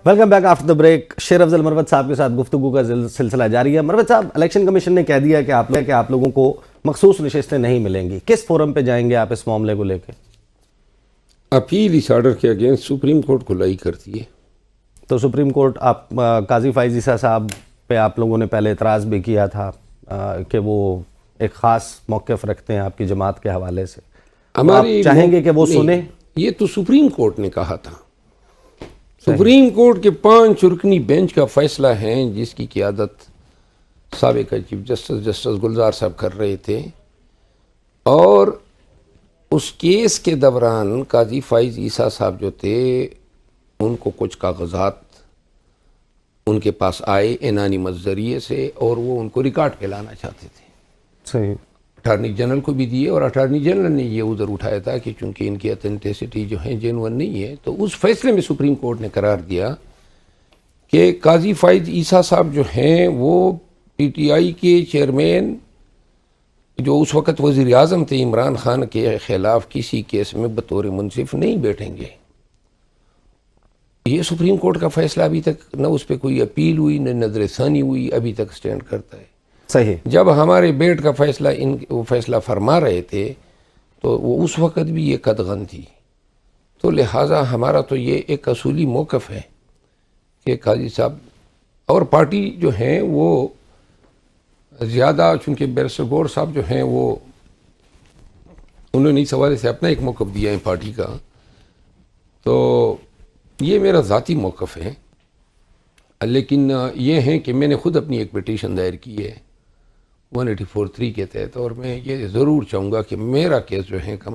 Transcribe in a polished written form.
Welcome back after the break. شیر افضل مروت صاحب کے ساتھ گفتگو کا سلسلہ جاری ہے. مروت صاحب, الیکشن کمیشن نے کہہ دیا کہ آپ لوگوں کو مخصوص نشستیں نہیں ملیں گی. کس فورم پہ جائیں گے آپ اس معاملے کو لے کے؟ اپیل اس آرڈر کے اگینسٹ سپریم کورٹ کو لائی کرتی ہے. تو سپریم کورٹ, آپ قاضی فائز عیسیٰ صاحب پہ آپ لوگوں نے پہلے اعتراض بھی کیا تھا کہ وہ ایک خاص موقف رکھتے ہیں آپ کی جماعت کے حوالے سے. آپ چاہیں گے کہ وہ سنیں؟ یہ تو سپریم کورٹ نے کہا تھا. سپریم کورٹ کے 5 رکنی بینچ کا فیصلہ ہے جس کی قیادت سابق چیف جسٹس گلزار صاحب کر رہے تھے, اور اس کیس کے دوران قاضی فائز عیسیٰ صاحب جو تھے ان کو کچھ کاغذات ان کے پاس آئے انانیمس ذریعے سے, اور وہ ان کو ریکارڈ پہ لانا چاہتے تھے. صحیح. اٹارنی جنرل کو بھی دیے, اور اٹارنی جنرل نے یہ عذر اٹھایا تھا کہ چونکہ ان کی اتھینٹسٹی جو ہے جینون نہیں ہے, تو اس فیصلے میں سپریم کورٹ نے قرار دیا کہ قاضی فائز عیسیٰ صاحب جو ہیں وہ پی ٹی آئی کے چیئرمین جو اس وقت وزیر اعظم تھے عمران خان کے خلاف کسی کیس میں بطور منصف نہیں بیٹھیں گے. یہ سپریم کورٹ کا فیصلہ ابھی تک نہ اس پہ کوئی اپیل ہوئی نہ نظر ثانی ہوئی, ابھی تک سٹینڈ کرتا ہے. صحیح. جب ہمارے بیٹ کا فیصلہ وہ فیصلہ فرما رہے تھے تو وہ اس وقت بھی یہ قدغن تھی. تو لہٰذا ہمارا تو یہ ایک اصولی موقف ہے کہ قاضی صاحب اور پارٹی جو ہیں وہ زیادہ, چونکہ بیرسٹر گور صاحب جو ہیں وہ انہوں نے اس حوالے سے اپنا ایک موقف دیا ہے پارٹی کا, تو یہ میرا ذاتی موقف ہے. لیکن یہ ہے کہ میں نے خود اپنی ایک پٹیشن دائر کی ہے 184(3) کے تحت, اور میں یہ ضرور چاہوں گا کہ میرا کیس جو ہے کم